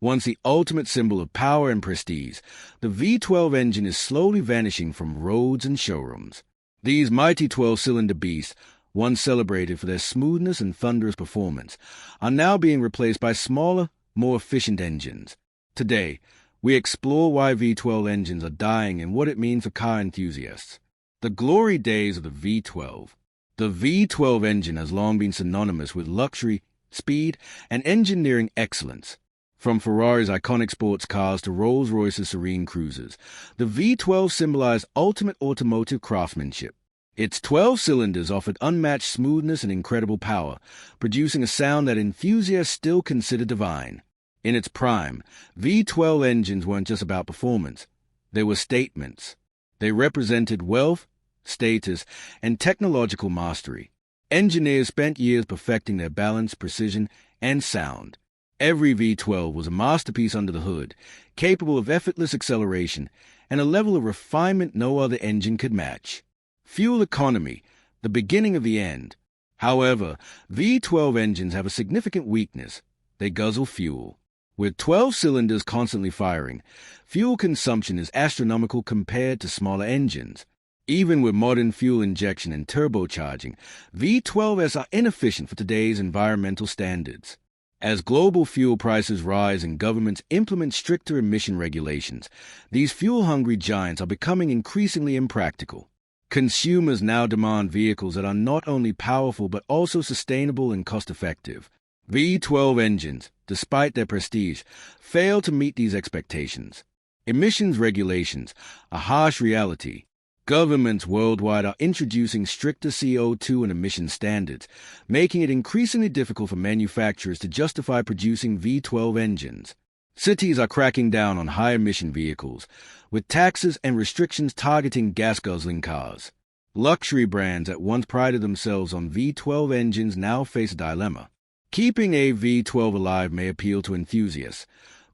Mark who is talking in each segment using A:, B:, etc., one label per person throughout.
A: Once the ultimate symbol of power and prestige, the V12 engine is slowly vanishing from roads and showrooms. These mighty 12-cylinder beasts, once celebrated for their smoothness and thunderous performance, are now being replaced by smaller, more efficient engines. Today, we explore why V12 engines are dying and what it means for car enthusiasts. The glory days of the V12. The V12 engine has long been synonymous with luxury, speed, and engineering excellence. From Ferrari's iconic sports cars to Rolls-Royce's serene cruisers, the V12 symbolized ultimate automotive craftsmanship. Its 12 cylinders offered unmatched smoothness and incredible power, producing a sound that enthusiasts still consider divine. In its prime, V12 engines weren't just about performance. They were statements. They represented wealth, status, and technological mastery. Engineers spent years perfecting their balance, precision, and sound. Every V12 was a masterpiece under the hood, capable of effortless acceleration and a level of refinement no other engine could match. Fuel economy, the beginning of the end. However, V12 engines have a significant weakness. They guzzle fuel. With 12 cylinders constantly firing, fuel consumption is astronomical compared to smaller engines. Even with modern fuel injection and turbocharging, V12s are inefficient for today's environmental standards. As global fuel prices rise and governments implement stricter emission regulations, these fuel-hungry giants are becoming increasingly impractical. Consumers now demand vehicles that are not only powerful but also sustainable and cost-effective. V12 engines, despite their prestige, fail to meet these expectations. Emissions regulations, a harsh reality. Governments worldwide are introducing stricter CO2 and emission standards, making it increasingly difficult for manufacturers to justify producing V12 engines. Cities are cracking down on high-emission vehicles, with taxes and restrictions targeting gas-guzzling cars. Luxury brands that once prided themselves on V12 engines now face a dilemma. Keeping a V12 alive may appeal to enthusiasts,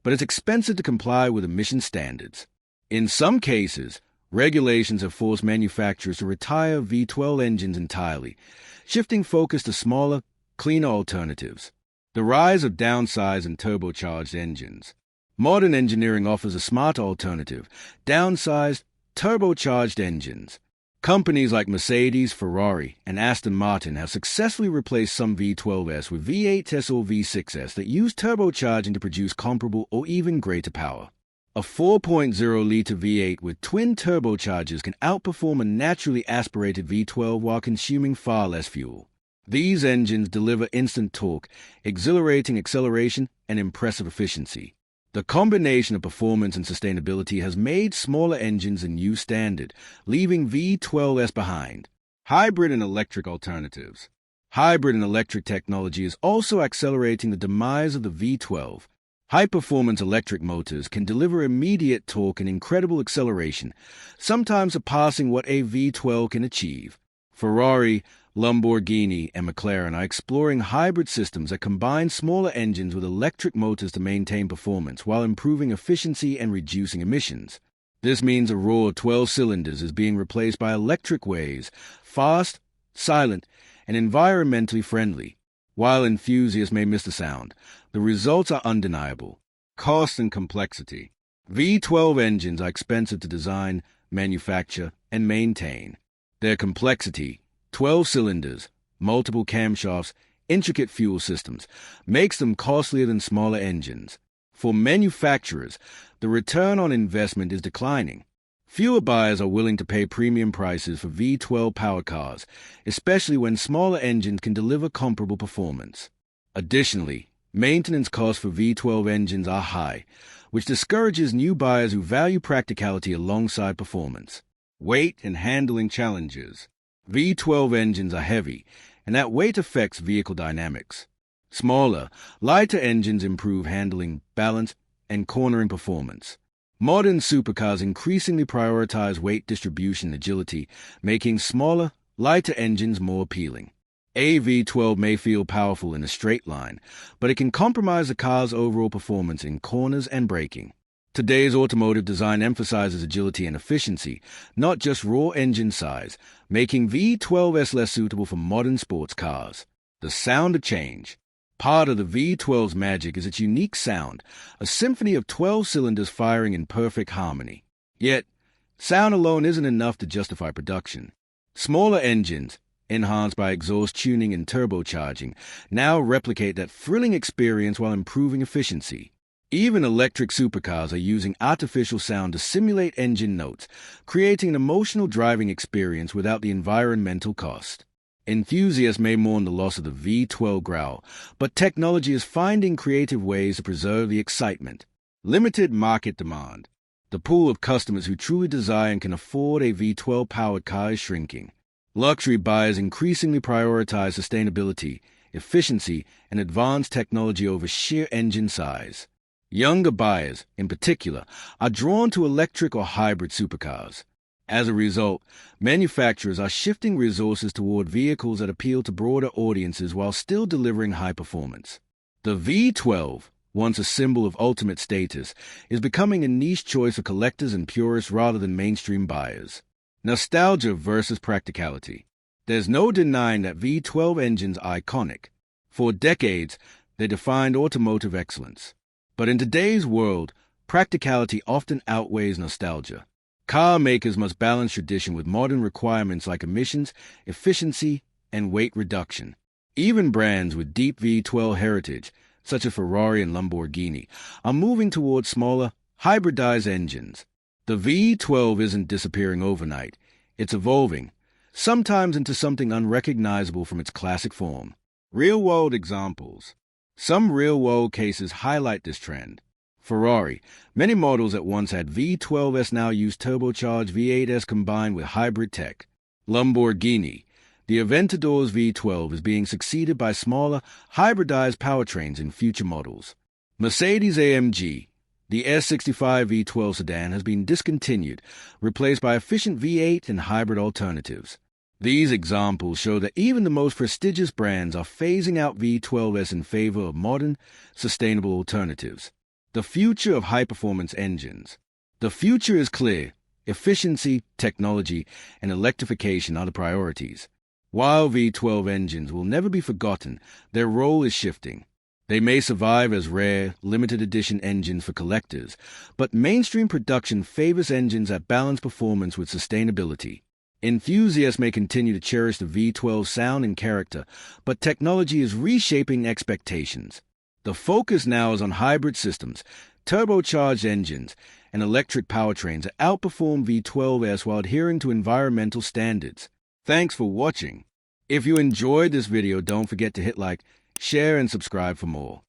A: but it's expensive to comply with emission standards. In some cases, regulations have forced manufacturers to retire V12 engines entirely, shifting focus to smaller, cleaner alternatives. The rise of downsized and turbocharged engines. Modern engineering offers a smart alternative, downsized, turbocharged engines. Companies like Mercedes, Ferrari, and Aston Martin have successfully replaced some V12s with V8s or V6s that use turbocharging to produce comparable or even greater power. A 4.0-liter V8 with twin turbochargers can outperform a naturally aspirated V12 while consuming far less fuel. These engines deliver instant torque, exhilarating acceleration, and impressive efficiency. The combination of performance and sustainability has made smaller engines a new standard, leaving V12s behind. Hybrid and electric alternatives. Hybrid and electric technology is also accelerating the demise of the V12. High-performance electric motors can deliver immediate torque and incredible acceleration, sometimes surpassing what a V12 can achieve. Ferrari, Lamborghini, and McLaren are exploring hybrid systems that combine smaller engines with electric motors to maintain performance while improving efficiency and reducing emissions. This means a raw 12 cylinders is being replaced by electric waves, fast, silent, and environmentally friendly. While enthusiasts may miss the sound, the results are undeniable. Cost and complexity. V12 engines are expensive to design, manufacture, and maintain. Their complexity, 12 cylinders, multiple camshafts, intricate fuel systems, makes them costlier than smaller engines. For manufacturers, the return on investment is declining. Fewer buyers are willing to pay premium prices for V12 power cars, especially when smaller engines can deliver comparable performance. Additionally, maintenance costs for V12 engines are high, which discourages new buyers who value practicality alongside performance. Weight and handling challenges. V12 engines are heavy, and that weight affects vehicle dynamics. Smaller, lighter engines improve handling, balance, and cornering performance. Modern supercars increasingly prioritize weight distribution and agility, making smaller, lighter engines more appealing. A V12 may feel powerful in a straight line, but it can compromise the car's overall performance in corners and braking. Today's automotive design emphasizes agility and efficiency, not just raw engine size, making V12s less suitable for modern sports cars. The sound of change. Part of the V12's magic is its unique sound, a symphony of 12 cylinders firing in perfect harmony. Yet, sound alone isn't enough to justify production. Smaller engines, enhanced by exhaust tuning and turbocharging, now replicate that thrilling experience while improving efficiency. Even electric supercars are using artificial sound to simulate engine notes, creating an emotional driving experience without the environmental cost. Enthusiasts may mourn the loss of the V12 growl, but technology is finding creative ways to preserve the excitement. Limited market demand. The pool of customers who truly desire and can afford a V12-powered car is shrinking. Luxury buyers increasingly prioritize sustainability, efficiency, and advanced technology over sheer engine size. Younger buyers, in particular, are drawn to electric or hybrid supercars. As a result, manufacturers are shifting resources toward vehicles that appeal to broader audiences while still delivering high performance. The V12, once a symbol of ultimate status, is becoming a niche choice for collectors and purists rather than mainstream buyers. Nostalgia versus practicality. There's no denying that V12 engines are iconic. For decades, they defined automotive excellence. But in today's world, practicality often outweighs nostalgia. Car makers must balance tradition with modern requirements like emissions, efficiency, and weight reduction. Even brands with deep V12 heritage, such as Ferrari and Lamborghini, are moving towards smaller, hybridized engines. The V12 isn't disappearing overnight. It's evolving, sometimes into something unrecognizable from its classic form. Real-world examples. Some real-world cases highlight this trend. Ferrari. Many models that once had V12s now use turbocharged V8s combined with hybrid tech. Lamborghini. The Aventador's V12 is being succeeded by smaller, hybridized powertrains in future models. Mercedes-AMG. The S65 V12 sedan has been discontinued, replaced by efficient V8 and hybrid alternatives. These examples show that even the most prestigious brands are phasing out V12s in favor of modern, sustainable alternatives. The future of high-performance engines. The future is clear. Efficiency, technology, and electrification are the priorities. While V12 engines will never be forgotten, their role is shifting. They may survive as rare, limited-edition engines for collectors, but mainstream production favors engines that balance performance with sustainability. Enthusiasts may continue to cherish the V12 sound and character, but technology is reshaping expectations. The focus now is on hybrid systems, turbocharged engines, and electric powertrains that outperform V12s while adhering to environmental standards. Thanks for watching. If you enjoyed this video, don't forget to hit like, share, and subscribe for more.